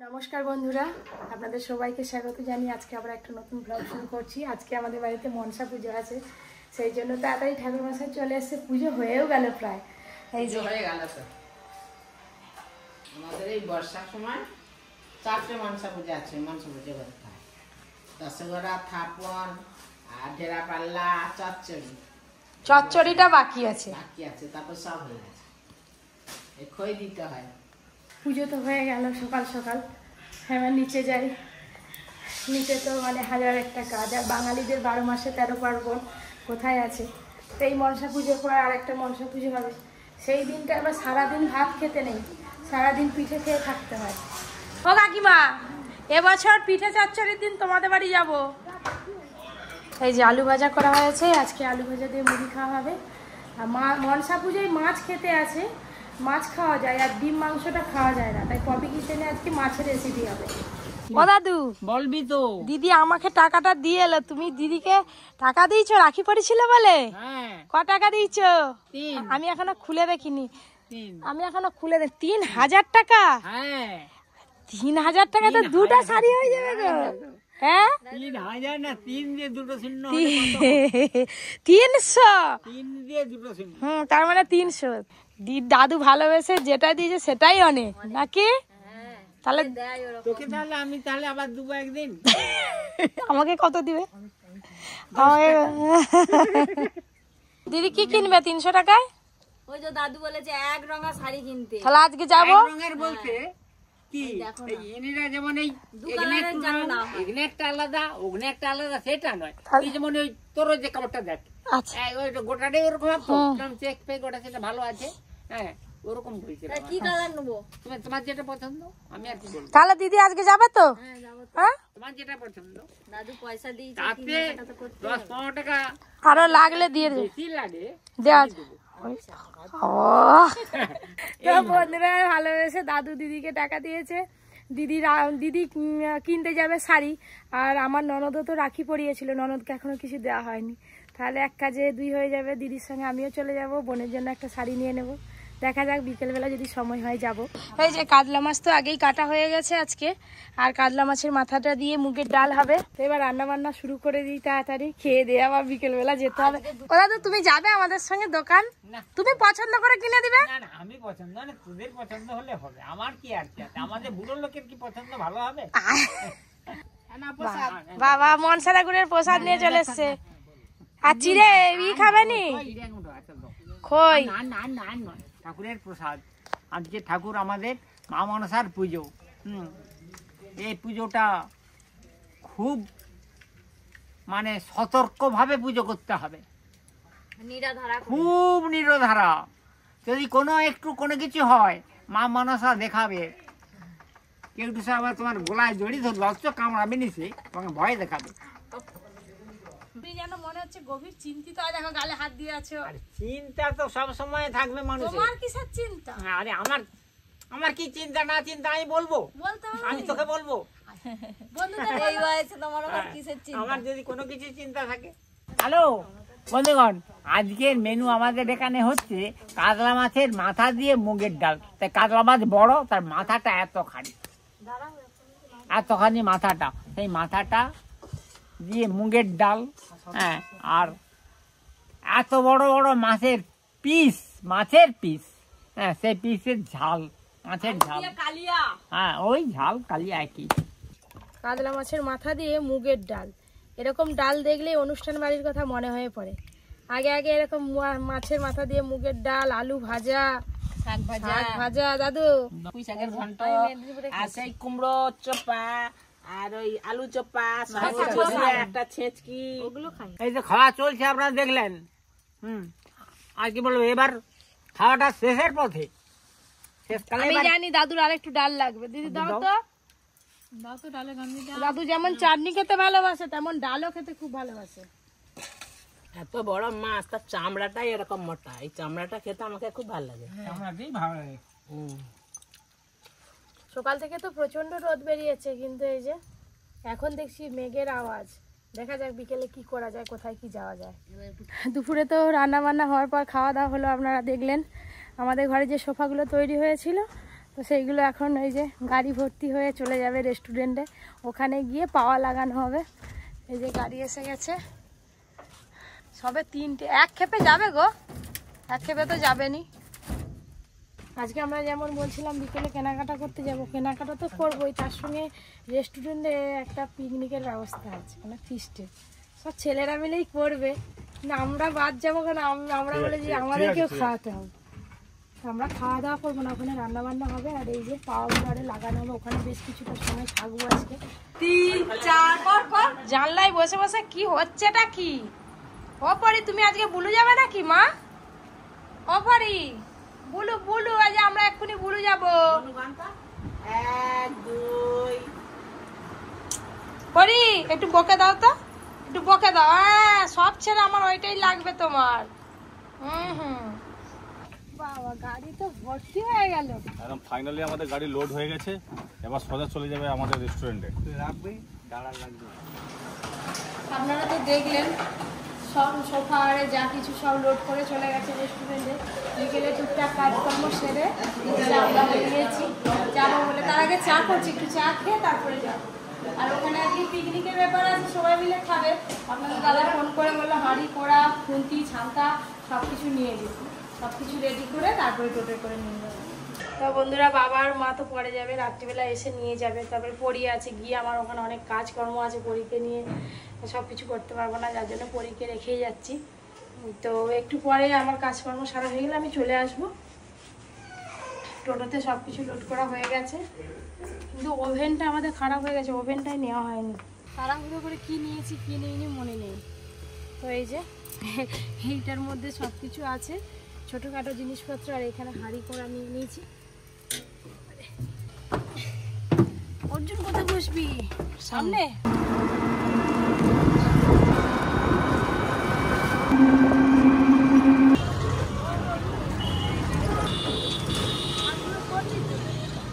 নমস্কার বন্ধুরা, আপনাদের সবাইকে স্বাগত জানিয়ে আজকে আবার একটা নতুন ব্লগ শুরু করছি। আজকে আমাদের বাড়িতে মনসা পুজো আছে, সেই জন্য তাড়াতাড়ি ঠাকুর মশাই চলে এসে পুজো হয়েও গেল প্রায়। এই যে হয়ে গেল তো আমাদের এই বর্ষার সময় 4টে মনসা পুজো আছে। মনসা পুজো করতে হয় দশগড়া, থাপন আর ঢেরা পাল্লা, চচ্চড়িটা বাকি আছে। তারপর সব হয়ে গেছে, খই দিতে হয়। পুজো তো হয়ে গেল সকাল সকাল। এবার নিচে যাই। নিচে তো মানে হাজার একটা কাজ, আর বাঙালিদের 12 মাসে 13 পার্বণ কোথায় আছে। তো এই মনসা পুজোর পর আর একটা মনসা পুজো হবে, সেই দিনটা আবার সারাদিন ভাত খেতে নেই, সারাদিন পিঠে খেয়ে থাকতে হয়। ও কাকিমা, এবছর পিঠে চচ্চড়ির দিন তোমাদের বাড়ি যাব। এই যে আলু ভাজা করা হয়েছে, আজকে আলু ভাজা দিয়ে মুড়ি খাওয়া হবে। আর মনসা পুজোয় মাছ খেতে আছে, মাছ খাওয়া যায়, আর ডিম মাংসটা খাওয়া যায় না, তাই পপি কিচেনে আজকে মাছের রেসিপি হবে। ও দাদু, বলবি তো। দিদি আমাকে টাকাটা দিয়ে এলো, তুমি দিদিকে টাকা দিয়েছো রাখি পড়েছিল বলে? ক টাকা দিয়েছো? আমি এখনো খুলে দেখিনি। 3000 টাকা? 3000 টাকা তো দুটো শাড়ি হয়ে যাবে গো। হ্যাঁ 3000 না, 3 দিয়ে দুটো শূন্য, 300। 3 দিয়ে দুটো শূন্য। তার মানে 300। দাদু ভালোবেসে যেটা দিয়েছে সেটাই অনেক নাকি? তাহলে তোকে তাহলে আমি তাহলে আবার দেবো একদিন। আমাকে কত দিবে? দিদি কি কিনবে 300 টাকায়? ওই যে দাদু বলেছে এক রঙা শাড়ি কিনতে। তাহলে আজকে যাবো। এক রঙের বলতে কি, এনিরা যেমন এই এখানে একটা আলাদা, ওখানে একটা আলাদা, সেটা নয়। এই যেমন ওই তোর যে কাপড়টা দেখ, ওই গোটাটাই ওরকম চেক পে গোটা, সেটা ভালো আছে। হ্যাঁ ওরকম বলছে। কি কালার নেবো? তোমার যেটা পছন্দ, আমি আর কি বলবো। তাহলে দিদি আজকে যাবে তো? হ্যাঁ তোমার যেটা পছন্দ। দাদু পয়সা দিয়েছে, তাতে 10-15 টাকা আরো লাগলে দিয়ে দেবে। বেশি লাগে দেওয়া তো বন্ধুরা ভালোবেসে দাদু দিদিকে টাকা দিয়েছে। দিদি কিনতে যাবে শাড়ি, আর আমার ননদও তো রাখি পরিয়েছিল, ননদকে এখনো কিছু দেওয়া হয়নি। তাহলে এক কাজে দুই হয়ে যাবে, দিদির সঙ্গে আমিও চলে যাব, বোনের জন্য একটা শাড়ি নিয়ে নেব। দেখা যাক বিকেলবেলা যদি সময় হয় যাব। এই যে কাতলা মাছ তো আগেই কাটা হয়ে গেছে আজকে, আর কাতলা মাছের মাথাটা দিয়ে মুগের ডাল হবে। তো এবার রান্না বান্না শুরু করে দিই, তাড়াতাড়ি খেয়ে দিয়ে আবার বিকেলবেলা যেতে হবে। ওরা তো তুমি যাবে আমাদের সঙ্গে দোকান? তুমি পছন্দ করে কিনে দিবে? না না, আমি পছন্দ না, তোদের পছন্দ হলে হবে, আমার কি আর কি, আমাদের বুড়ো লোকের কি পছন্দ ভালো হবে? বাবা মনসা ঠাকুরের প্রসাদ নিয়ে চলে এসছে। আর চিড়ে খাবে নি? খই না না না, ঠাকুরের প্রসাদ। আজকে ঠাকুর আমাদের মা মনসার পুজো। এই পুজোটা খুব মানে সতর্কভাবে পুজো করতে হবে, খুব নিরধারা। যদি কোনো কিছু হয়, মা মনসা দেখাবে। কেউ তো আবার তোমার গোলায় জড়ি ধরলো, অথচ কামড়াবে নিছে, তোমাকে ভয় দেখাবে। যেন মনে হচ্ছে গভীর চিন্তিত। দেখো গালে হাত দিয়ে আছো। চিন্তা তো সব সময় থাকবে মানুষের। তোমার কিসের চিন্তা? আরে আমার কি চিন্তা না চিন্তা আমি বলবো? আমি তোকে বলবো? এই বয়সে তোমার আবার কিসের চিন্তা? আমার যদি কোনো কিছু চিন্তা থাকে। হ্যালো বন্ধুগণ, আজকের মেনু আমাদের এখানে হচ্ছে কাতলা মাছের মাথা দিয়ে মুগের ডাল। তাই কাতলা মাছ বড়, তার মাথাটা এতখানি মাথাটা, সেই মাথাটা দিয়ে মুগের ডাল। হ্যাঁ, আর এত বড় বড় মাছের পিস, হ্যাঁ সেই পিসের ঝাল, মাছের ঝাল। হ্যাঁ ওই ঝাল কালিয়া একই। কাতলা মাছের মাথা দিয়ে মুগের ডাল, এরকম ডাল দেখলেই অনুষ্ঠান বাড়ির কথা মনে হয়ে পড়ে। আগে এরকম মাছের মাথা দিয়ে মুগের ডাল, আলু ভাজা, শাক ভাজা, দাদু পুঁই শাকের ঘন্ট, আর সেই কুমড়ো চোপা, আর ওই আলু চোপা, একটা ছেঁচকি, ওগুলো খাই। এই যে খাওয়া চলছে আপনারা দেখলেন। আর কি বলবো, এবার খাওয়াটা শেষের পথে। আমি জানি দাদুর আরেকটু ডাল লাগবে। দিদি দাও তো। দাদু যেমন চাটনি খেতে ভালোবাসে, তেমন ডালও খেতে খুব ভালোবাসে। এত বড় মাছ, তার চামড়াটাই এরকম মোটা, এই চামড়াটা খেতে আমাকে খুব ভালো লাগে। চামড়াটাই ভালো লাগে। সকাল থেকে তো প্রচন্ড রোদ বেরিয়েছে, কিন্তু এই যে এখন দেখছি মেঘের আওয়াজ। দেখা যাক বিকেলে কি করা যায়, কোথায় কি যাওয়া যায়। দুপুরে তো রান্না বান্না হওয়ার পর খাওয়া দাওয়া হলো, আপনারা দেখলেন। আমাদের ঘরে যে সোফাগুলো তৈরি হয়েছিল, তো তো সেইগুলো এখন এই যে গাড়ি ভর্তি হয়ে চলে যাবে রেস্টুরেন্টে, ওখানে গিয়ে পাওয়া লাগানো হবে। এই যে গাড়ি এসে গেছে, সবে 3টে, এক খেপে যাবে গো, এক খেপে তো যাবে নি। আজকে আমরা যেমন বলছিলাম বিকেলে কেনাকাটা করতে যাব, কেনাকাটা তো করবোই, তার সঙ্গে রেস্টুরেন্টে একটা পিকনিকের ব্যবস্থা আছে, মানে ফিস্টের, সব ছেলেরা মিলেই করবে, কিন্তু আমরা বাদ যাবো কেন, আমরা বলে যে আমাদেরকেও খাওয়াতে হবে। আমরা খাওয়া দাওয়া করবো না, ওখানে রান্না বান্না হবে। আর এই যে পাওয়াগুলো আরে লাগানো হবে, ওখানে বেশ কিছুটা সময় থাকবো আজকে। 3 4 পর জানলায় বসে বসে কি হচ্ছেটা কি? ও পরি, তুমি আজকে বুলু যাবে নাকি মা? ও পরি, বুলু বুলু, আজ আমরা এক্ষুনি বুলু যাবো। 1 2 পরি একটু বকে দাও তো, একটু বকে দাও। হ্যাঁ, সব ছেড়ে আমার ওইটাই লাগবে তোমার। হুম, বাবা গাড়ি তো ভর্তি হয়ে গেল। একদম ফাইনালি আমাদের গাড়ি লোড হয়ে গেছে, এবার সোজা চলে যাবে আমাদের রেস্টুরেন্টে। আপনারা তো দেখলেন সব সোফা আরে যা কিছু সব লোড করে চলে গেছে রেস্টুরেন্টে। বিকেলে টুকটাক কাজকর্ম সেরে আমরা বেরিয়েছি যাবো বলে। তার আগে চা করছি, একটু চা খেয়ে তারপরে যাবো। আর ওখানে আজকে পিকনিকের ব্যাপার আছে, সবাই মিলে খাবে। আপনাদের দাদা ফোন করে বললো হাঁড়ি কড়া খুন্তি ছাঁকা সব কিছু নিয়ে যেতে, সব কিছু রেডি করে তারপরে টোটো করে নিয়ে যাবে। তো বন্ধুরা, বাবা আর মা তো পরে যাবে, রাত্রিবেলা এসে নিয়ে যাবে। তারপরে পরি আছে, গিয়ে আমার ওখানে অনেক কাজকর্ম আছে, পরীকে নিয়ে সব কিছু করতে পারবো না, যার জন্য পরীকে রেখেই যাচ্ছি। তো একটু পরে আমার কাজকর্ম সারা হয়ে গেলে আমি চলে আসবো। টোটোতে সব কিছু লোড করা হয়ে গেছে, কিন্তু ওভেনটা আমাদের খারাপ হয়ে গেছে, ওভেনটাই নেওয়া হয়নি। তাড়াহুড়ো করে কি নিয়েছি কি নিইনি মনে নেই। তো এই যে এইটার মধ্যে সব কিছু আছে, ছোটোখাটো জিনিসপত্র, আর এখানে হাঁড়ি কড়া নিয়ে নিয়েছি। অর্জুন কোথায় বসবি? সামনে।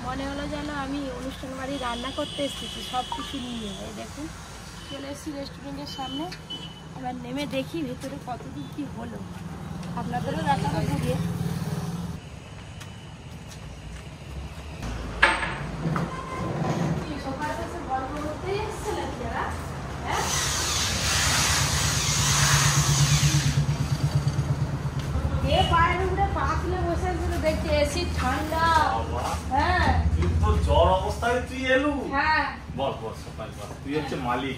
মনে হলো যেন আমি অনুষ্ঠান বাড়ি রান্না করতে এসেছি, সব কিছু নিয়ে। এই দেখুন চলে এসেছি রেস্টুরেন্টের সামনে, এবার নেমে দেখি ভেতরে কতদূর কি হলো, আপনাদেরও দেখাবো ঘুরিয়ে। দেখছি এসি ঠান্ডা। হ্যাঁ, কিন্তু জ্বর অবস্থায় তুই এলু। হ্যাঁ, বল বল সকাল বল, তুই হচ্ছে মালিক,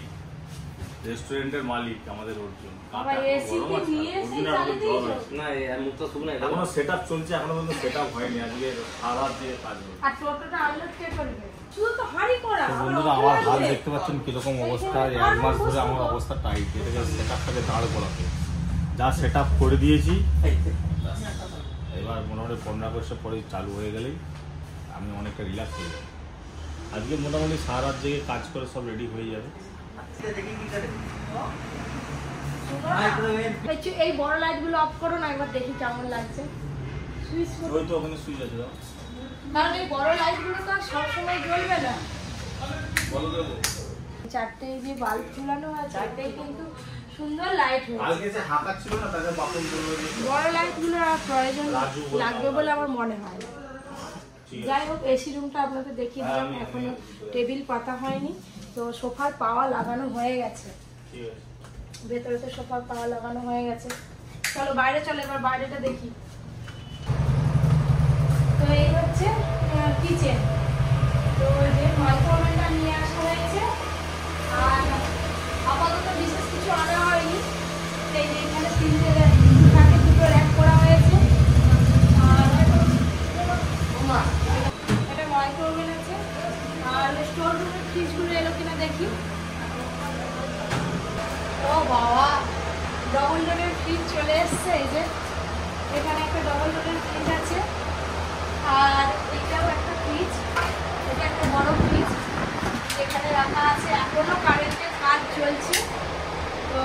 রেস্টুরেন্টের মালিক আমাদের অর্জুন। বাবা এসি কি নিয়ে এসে চালিয়ে দিয়েছো? না এই মুখটা শুকনো এখনো সেটআপ চলছে, এখনো পর্যন্ত সেটআপ হয়নি। আজকে সারা দিয়ে কাজ হবে। আর টোটোটা আনলোড কে করবে? শুধু তো হাঁড়ি করা। তো বন্ধুরা, আমার হাল দেখতে পাচ্ছেন কিরকম অবস্থা। 1 মাস ধরে আমার অবস্থা টাইট, এটাকে সেটআপটাকে দাঁড় করাতে যা সেটআপ করে দিয়েছি। এবার মোটামুটি 15 আগস্টের পরে চালু হয়ে গেলেই আমি অনেকটা রিল্যাক্স হয়ে যাবো। আজকে মোটামুটি সারা রাত জেগে কাজ করে সব রেডি হয়ে যাবে। এই বড় লাইট গুলো অফ করো না, একবার দেখি কেমন লাগছে। সুইচ ওই তো ওখানে সুইচ আছে, দাও। কারণ এই বড় লাইট গুলো তো সবসময় জ্বলবে না। বলো দেবো। 4টে যে বাল্ব ঝুলানো আছে, 4টেই কিন্তু সুন্দর লাইট হয়েছে। কালকে যে হাঁকা ছিল না, তাকে বাপন বললো যে বড় লাইট গুলো আর প্রয়োজন লাগবে বলে আমার মনে হয় না। যাই হোক, এসি রুমটা আপনাদের দেখিয়ে দিলাম, এখনো টেবিল পাতা হয়নি। তো সোফার পাওয়া লাগানো হয়ে গেছে, ঠিক আছে। ভেতরে তো সোফার পাওয়া লাগানো হয়ে গেছে। চলো বাইরে চলো, এবার বাইরেটা দেখি। তো এই হচ্ছে কিচেন। তো ওই যে মাইক্রোওভেনটা নিয়ে আসা হয়েছে, আর আপাতত বিশেষ কিছু আনা হয়নি। এই যে এখানে 3টে থাকে, 2টো র্যাক করা হয়েছে। আর একটা মাইক্রোওভেন আছে। আর স্টোর রুমের ফ্রিজগুলো এলো কিনা দেখি। ও বাবা, ডবল ডোরের ফ্রিজ চলে এসছে। এই যে এখানে একটা ডবল ডোরের ফ্রিজ আছে, আর এটাও একটা ফ্রিজ, এটা একটা বড় ফ্রিজ এখানে রাখা আছে। এখনো কারেন্টের কাজ চলছে, তো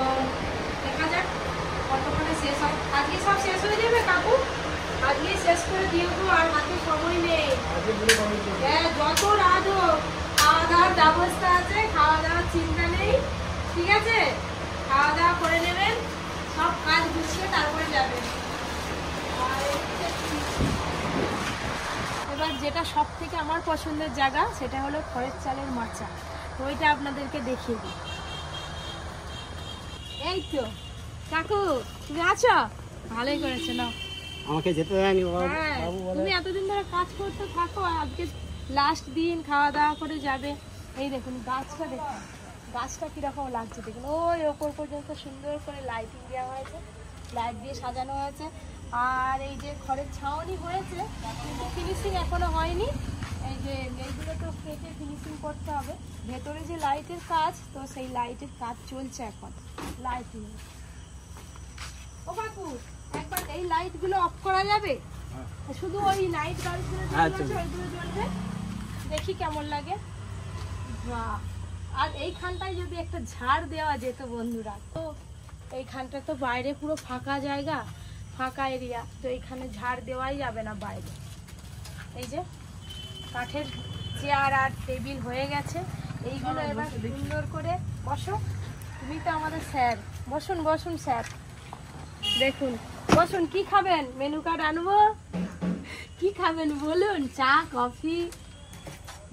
দেখা যাক কতক্ষণে শেষ হয়। আজকে সব শেষ হয়ে যাবে কাকু, আজকেই শেষ করে দিও তো, আর হাতে সময় নেই। হ্যাঁ, যত রাত হোক খাওয়া দাওয়ার ব্যবস্থা আছে, খাওয়া দাওয়ার চিন্তা নেই, ঠিক আছে? খাওয়া দাওয়া করে নেবেন, সব কাজ গুছিয়ে তারপরে যাবেন। আর এবার যেটা সব থেকে আমার পছন্দের জায়গা সেটা হলো খড়ের চালের মাচা, তো ওইটা আপনাদেরকে দেখিয়ে দিই। এই তো কাকু তুমি আছো, ভালোই করেছো না, আমাকে যেতে দেয়নি হ্যাঁ তুমি এতদিন ধরে কাজ করতে থাকো, আজকে লাস্ট দিন খাওয়া দাওয়া করে যাবে। এই দেখুন গাছটা দেখুন, গাছটা কিরকম লাগছে দেখুন, ওই ওপর পর্যন্ত সুন্দর করে লাইটিং দেওয়া হয়েছে, লাইট দিয়ে সাজানো হয়েছে। আর এই যে খড়ের ছাউনি হয়েছে কিন্তু ফিনিশিং এখনো হয়নি, এই যে এইগুলো তো কেটে ফিনিশিং করতে হবে। ভেতরে যে লাইটের কাজ, তো সেই লাইটের কাজ চলছে এখন লাইটিং। ও কাকু একবার এই লাইটগুলো অফ করা যাবে? শুধু ওই নাইট বাল্বগুলো ওইগুলো জ্বলবে, দেখি কেমন লাগে। বাহ, আর এইখানটায় যদি একটা ঝাড় দেওয়া যেত বন্ধুরা, তো এইখানটা তো বাইরে পুরো ফাঁকা জায়গা, ফাঁকা এরিয়া, তো এইখানে ঝাড় দেওয়াই যাবে না বাইরে। এই যে কাঠের চেয়ার আর টেবিল হয়ে গেছে, এইগুলো এবার সুন্দর করে বসো, তুমি তো আমাদের স্যার, বসুন বসুন স্যার, দেখুন বসুন। কি খাবেন? মেনু কার্ড আনবো? কি খাবেন বলুন? চা, কফি,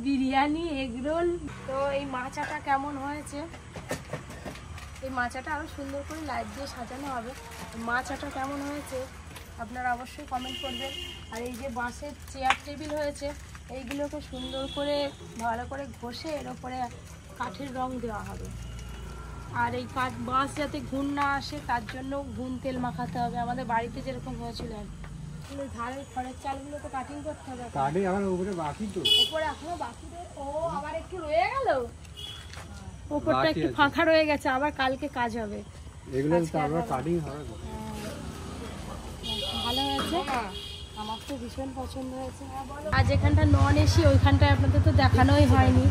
বিরিয়ানি, এগরোল। তো এই মাচাটা কেমন হয়েছে? এই মাচাটা আরো সুন্দর করে লাইট দিয়ে সাজানো হবে। মাচাটা কেমন হয়েছে আপনারা অবশ্যই কমেন্ট করবেন। আর এই যে বাঁশের চেয়ার টেবিল হয়েছে, এইগুলোকে সুন্দর করে ভালো করে ঘষে এর উপরে কাঠের রং দেওয়া হবে। আর এই কাঠ বাঁশ যাতে ঘুণ না আসে তার জন্য ঘুণ তেল মাখাতে হবে, আমাদের বাড়িতে যেরকম হয়েছিল। ধারের খড়ের চালগুলো তো কাটিং করতে হবে, উপরে এখনো বাকি। ও আবার একটু রয়ে গেল, উপরটা একটু ফাঁকা রয়ে গেছে, আবার কালকে কাজ হবে। ভালো হয়েছে, আমার তো ভীষণ পছন্দ হয়েছে। আর যেখানটা নন এসি ওইখানটায় আপনাদের তো দেখানোই হয়নি,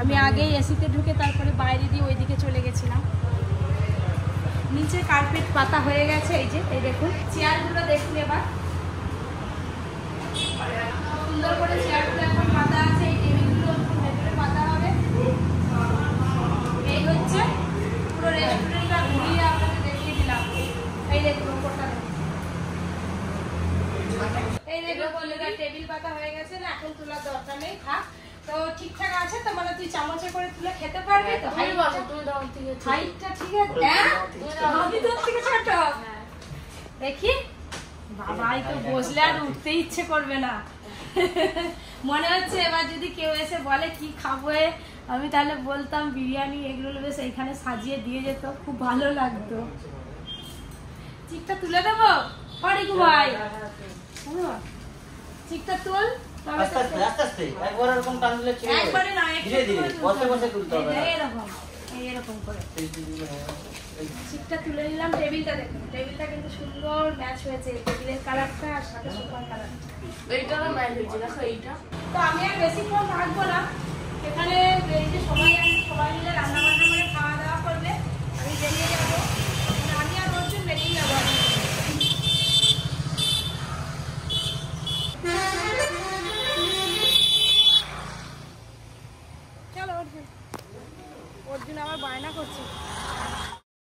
আমি আগেই এসিতে ঢুকে তারপরে বাইরে দিয়ে ওইদিকে চলে গেছিলাম। নিচে কার্পেট পাতা হয়ে গেছে, এই যে এই দেখুন চেয়ারগুলো দেখুন, এবার সুন্দর করে চেয়ারগুলো এখন পাতা আছে, এই টেবিলগুলো ভেতরে পাতা হবে। এই হচ্ছে পুরো রেস্টুরেন্টটা ঘুরিয়ে আপনাদের দেখিয়ে দিলাম। এই দেখুন উপরটা দেখুন, এই দেখুন বন্ধুরা টেবিল পাতা হয়ে গেছে না, এখন তোলার দরকার নেই, থাক। তো ঠিকঠাক আছে তো, মানে তুই চামচে করে তুলে খেতে পারবি তো? হাইটটা ঠিক আছে? হ্যাঁ আমি তোর থেকে ছোট, দেখি বাবাই তো বসলে আর উঠতে ইচ্ছে করবে না। মনে হচ্ছে এবার যদি কেউ এসে বলে কি খাবো, আমি তাহলে বলতাম বিরিয়ানি, এগুলো বেশ এইখানে সাজিয়ে দিয়ে যেত, খুব ভালো লাগতো। চিকটা তুলে দেবো পারিকু ভাই, চিকটা তুল, একবারে না, এরকম করে চিকটা তুলে নিলাম। টেবিলটা দেখুন, টেবিলটা কিন্তু সুন্দর ম্যাচ হয়েছে, টেবিলের কালারটা আর সাথে সোফার কালারটা, এইটারও ম্যাচ হয়েছে। দেখো এইটা তো আমি আর বেশিক্ষণ থাকবো না এখানে, এই যে সবাই মিলে